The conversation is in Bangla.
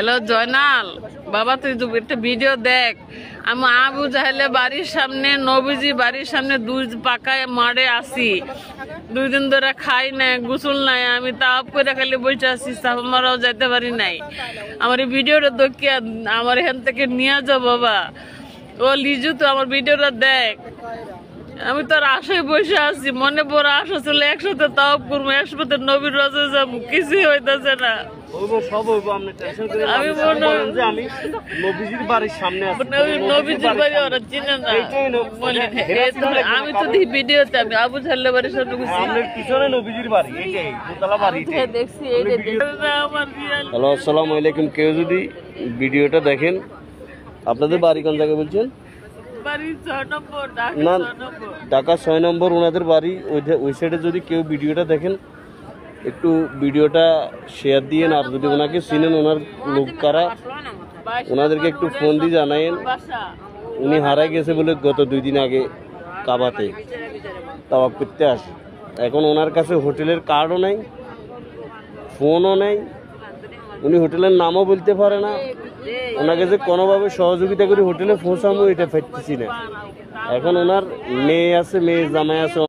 হ্যালো জয়নাল বাবা, তুই তো একটা ভিডিও দেখ। আমি আবু জাহেলে বাড়ির সামনে, নবীজি বাড়ির সামনে দুই পাকায় মারে আসি, 2 দিন ধরে খাই নাই, গোসল নাই, আমি তাপ করে খালি বসে আছি, সাফমারাও যাইতে পারি নাই। আমার এই ভিডিওটা দেখিয়া আমার এখান থেকে নিয়ে যাও বাবা। ও লিজু, তো আমার ভিডিওটা দেখ। আমি তোর আশায় বসে আছি, মনে বড় আশা ছিল একসাথে তাও করবো, একসাথে নবীর রজে যাবো, কিছুই হইতেছে না। আমি নবীজির বাড়ির সামনে নবীজির বাড়ি ওরা চিনে না। আমি তো ভিডিওতে আমি আবু জাহেল বাড়ির সামনে পিছনে নবীজির বাড়ি, দেখছি। হ্যালো, আসসালামু আলাইকুম। কেউ যদি ভিডিওটা দেখেন, আপনাদের বাড়ি কোন জায়গায় বলছেন? না, ঢাকা 6 নম্বর ওনাদের বাড়ি। ওই সাইডে যদি কেউ ভিডিওটা দেখেন, একটু ভিডিওটা শেয়ার দিয়েন। আর যদি ওনাকে চিনেন, ওনার লোক কারা, ওনাদেরকে একটু ফোন দিয়ে জানায়েন। উনি হারাই গেছে বলে গত 2 দিন আগে কাবাতে তাওয়াফ করতে আসে। এখন ওনার কাছে হোটেলের কার্ডও নাই, ফোনও নেই, উনি হোটেলের নামও বলতে পারে না। ওনাকে যে কোনোভাবে সহযোগিতা করে হোটেলে পৌঁছামো, এটা পাইতেছি না। এখন ওনার মেয়ে আছে, মেয়ে জামাই আছে।